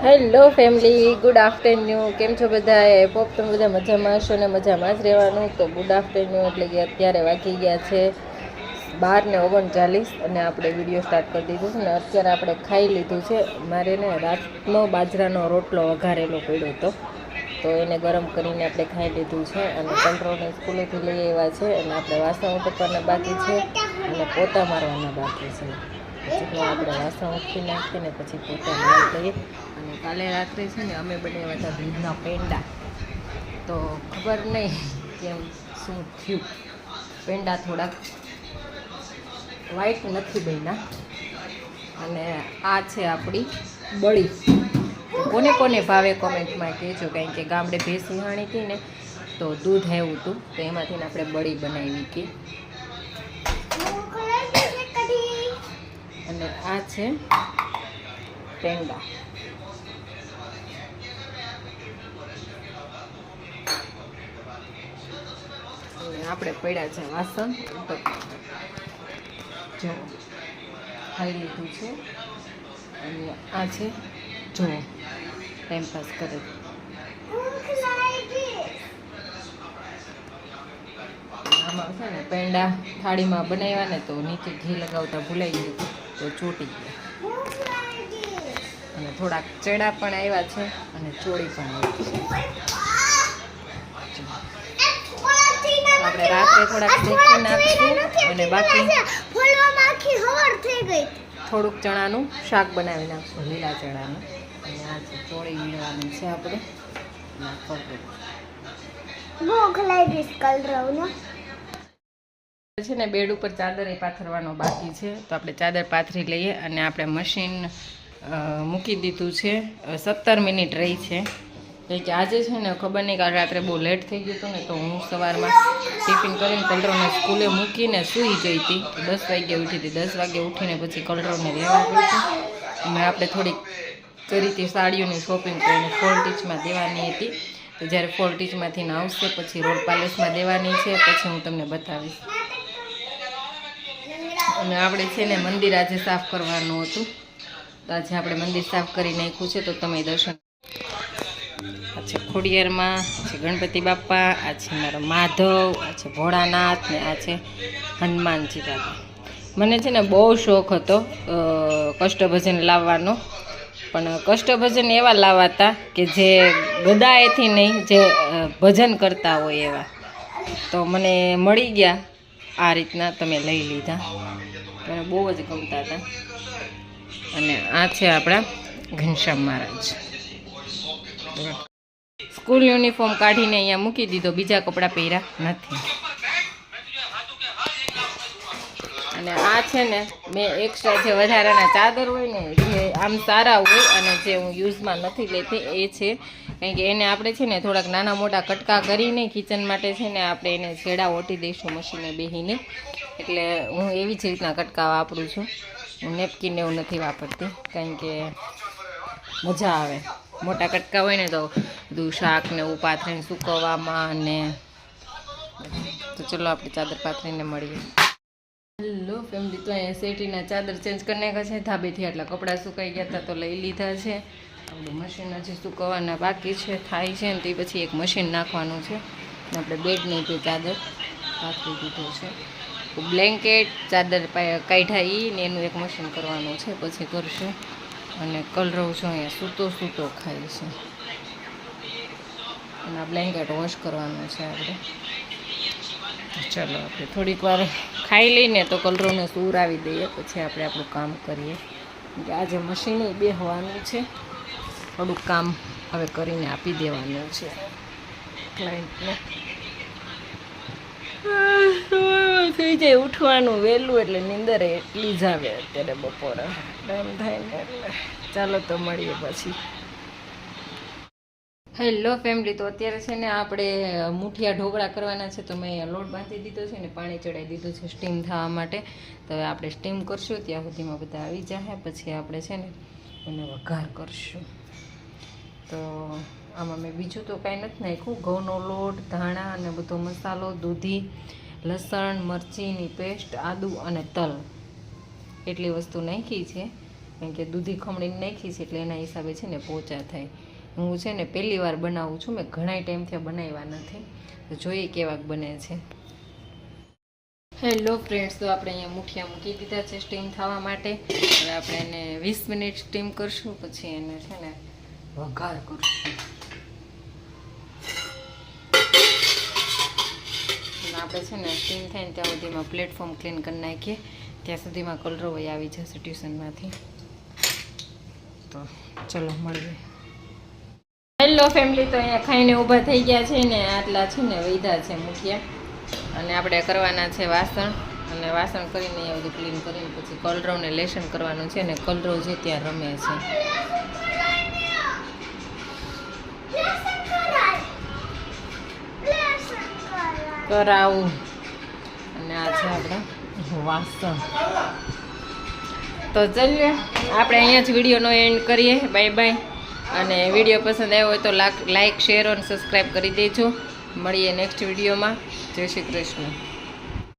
Hello family, good afternoon. કેમ છો બધા? એ પોપ તમે બધા મજામાં હશો ને મજામાં જ રહેવાનું. તો ગુડ આફ્ટરનૂન એટલે કે અત્યારે વાગી ગયા છે 12:39 અને આપણે વિડીયો સ્ટાર્ટ કરી દીધું છે ને અત્યારે આપણે ખાઈ લીધું છે. મારે ને રાતનો બાજરાનો રોટલો વઘારેલો પડ્યો હતો તો એને ગરમ કરીને આપણે ખાઈ લીધું છે અને કંટ્રોલને સ્કૂલેથી લઈ આવ્યા છે અને આપણે વાસણ ઉટકવાના બાકી છે અને પોતા મારવાના બાકી છે. પછી આપણે વાસણ ઉઠી નાખીએ ને પછી પોતા મારી લઈએ. અને કાલે રાત્રે છે ને અમે બનાવ્યા હતા દૂધના પેંડા. તો ખબર નહીં કેમ શું થયું, પેંડા થોડાક વ્હાઈટ નથી બન્યા. અને આ છે આપણી બળી. તો કોને કોને ભાવે કોમેન્ટમાં કહેજો, કારણ કે ગામડે ભેંસ વિહાણી હતી ને તો દૂધ આવ્યું હતું તો એમાંથી આપણે બળી બનાવી હતી. અને આ છે પેંડા. અને આપણે પડ્યા છે વાસણ તો જો ખાઈ લીધું છે. અને આ છે જો ટાઈમપાસ કરે. આમાં છે ને પેંડા થાળીમાં બનાવ્યા ને તો નીચે ઘી લગાવતા ભૂલાઈ ગયું તો ચોટી ગયા. અને થોડાક ચેડા પણ આવ્યા છે અને ચોળી પણ આવી છે. આપણે રાત્રે થોડાક શેકી નાખીશું અને બાકી થોડુંક ચણાનું શાક બનાવી નાખશું, લીલા ચણાનું. અને આ છે ચોળી વીણવાની છે આપણે. છે ને બેડ ઉપર ચાદર પાથરવાનો બાકી છે તો આપણે ચાદર પાથરી લઈએ. અને આપણે મશીન મૂકી દીધું છે. 17 મિનિટ રહી છે. કે આજે છે ને ખબર નહીં, કાલે રાત્રે બહુ લેટ થઈ ગયું હતું ને તો હું સવારમાં ટિફિન કરીને કલરોને સ્કૂલે મૂકીને સૂઈ ગઈ હતી. 10 વાગે ઉઠી હતી. 10 વાગે ઉઠીને પછી કલરોને લેવા ગઈ હતી. અને આપણે થોડીક કરી હતી સાડીઓની શોપિંગ કરીને ફોલ ટીચમાં દેવાની હતી. તો જ્યારે ફોલ ટીચમાંથી આવશે પછી રોડ પાલેસમાં દેવાની છે, પછી હું તમને બતાવીશ. અને આપણે છે ને મંદિર આજે સાફ કરવાનું હતું તો આજે આપણે મંદિર સાફ કરી નાખ્યું છે. તો તમે દર્શન. આ છે ખોડિયારમાં, છે ગણપતિ બાપા, આ છે મારો માધવ, આ છે ભોળાનાથ ને આ છે હનુમાનજી દાદા. મને છે ને બહુ શોખ હતો કષ્ટભજન લાવવાનો, પણ કષ્ટભજન એવા લાવાતા કે જે ગદાએથી નહીં, જે ભજન કરતા હોય એવા. તો મને મળી ગયા આ રીતના, તમે લઈ લીધા. મને બહુ જ ગમતા હતા. અને આ છે આપણા ઘનશ્યામ મહારાજ. સ્કૂલ યુનિફોર્મ કાઢીને અહીંયા મૂકી દીધો, બીજા કપડાં પહેર્યા નથી. અને આ છે ને મેં એક્સ્ટ્રા જે વધારાના ચાદર હોય ને જે આમ સારા હોય અને જે હું યુઝમાં નથી લેતી એ છે, કારણ કે એને આપણે છે ને થોડાક નાના મોટા કટકા કરીને કિચન માટે છે ને આપણે એને છેડા ઓટી દઈશું મશીને બેસીને. એટલે હું એવી જ રીતના કટકા વાપરું છું. હું નેપકીન એવું નથી વાપરતી, કારણ કે મજા આવે. મોટા કટકા હોય ને તો બધું શાક ને એવું પાથરીને સૂકવવામાં. અને તો ચલો આપણે ચાદર પાથરીને મળીએ. હેલો ફેમિલી, તો અહીંયા શેટીના ચાદર ચેન્જ કરી નાખ્યા છે. ધાબેથી આટલા કપડાં સુકાઈ ગયા હતા તો લઈ લીધા છે. આપણું મશીન હજી સુકવવાના બાકી છે, થાય છે ને તે પછી એક મશીન નાખવાનું છે. આપણે બેડની જે ચાદર પાથરી દીધું છે. બ્લેન્કેટ ચાદર કાઢ્યા ને એનું એક મશીન કરવાનું છે, પછી કરશું. અને કલરવ છું અહીંયા સૂતો ખાય છે. અને આ બ્લેન્કેટ વોશ કરવાનું છે આપણે. ચાલો આપણે થોડીક વાર ખાઈ લઈને તો કલરોને સુવરાવી દઈએ, પછી આપણે આપણું કામ કરીએ. કે આજે મશીને બેસવાનું છે, થોડુંક કામ હવે કરીને આપી દેવાનું છે ક્લાયન્ટને. થઈ જાય ઉઠવાનું વહેલું એટલે નીંદર એટલી જ આવે અત્યારે બપોરે ટાઈમ થાય ને. એટલે ચાલો તો મળીએ પછી. હેલો ફેમિલી, તો અત્યારે છે ને આપણે મુઠિયા ઢોકળા કરવાના છે. તો મેં લોટ બાંધી દીધો છે ને પાણી ચડાવી દીધું છે સ્ટીમ થવા માટે. તો હવે આપણે સ્ટીમ કરશું, ત્યાં સુધીમાં બધા આવી જાય. પછી આપણે છે ને એને વઘાર કરશું. તો આમાં મેં બીજું તો કાંઈ નથી નાખ્યું. ઘઉંનો લોટ, ધાણા અને બધો મસાલો, દૂધી, લસણ, મરચીની પેસ્ટ, આદુ અને તલ એટલી વસ્તુ નાખી છે. કારણ કે દૂધી ખમણીને નાખી છે એટલે એના હિસાબે છે ને પોચા થાય. હું છે ને પહેલી વાર બનાવું છું, મેં ઘણા ટાઈમથી બનાવ્યા નથી, તો જોઈએ કેવાક બને છે. હેલો ફ્રેન્ડ્સ, તો આપણે અહીંયા મુઠિયા મૂકી દીધા છે સ્ટીમ થવા માટે. હવે આપણે એને 20 મિનિટ સ્ટીમ કરશું, પછી એને છે ને વઘાર કરશું. આપણે છે ને સ્ટીમ થાય ને ત્યાં સુધીમાં પ્લેટફોર્મ ક્લીન કરી નાખીએ, ત્યાં સુધીમાં કલરવઈ આવી જશે ટ્યુશનમાંથી. તો ચલો મળીએ. હેલો ફેમિલી, તો અહીંયા ખાઈને ઊભા થઈ ગયા છે ને, આટલા છે ને વૈધા છે મુઠિયા, અને આપણે કરવાના છે વાસણ, અને વાસણ કરીને અહીંયા બધું ક્લીન કરીને પછી કલરવને લેસન કરવાનું છે, ને કલરવ છે ત્યાં રમે છે. કરાવું. અને આ છે આપણે વાસણ. તો ચાલીએ આપણે અહીંયા જ વિડીયોનો એન્ડ કરીએ. Bye bye. અને વિડીયો પસંદ આવ્યો હોય તો લાઈક, શેર અને સબસ્ક્રાઈબ કરી દેજો. મળીએ નેક્સ્ટ વિડીયોમાં. જય શ્રી કૃષ્ણ.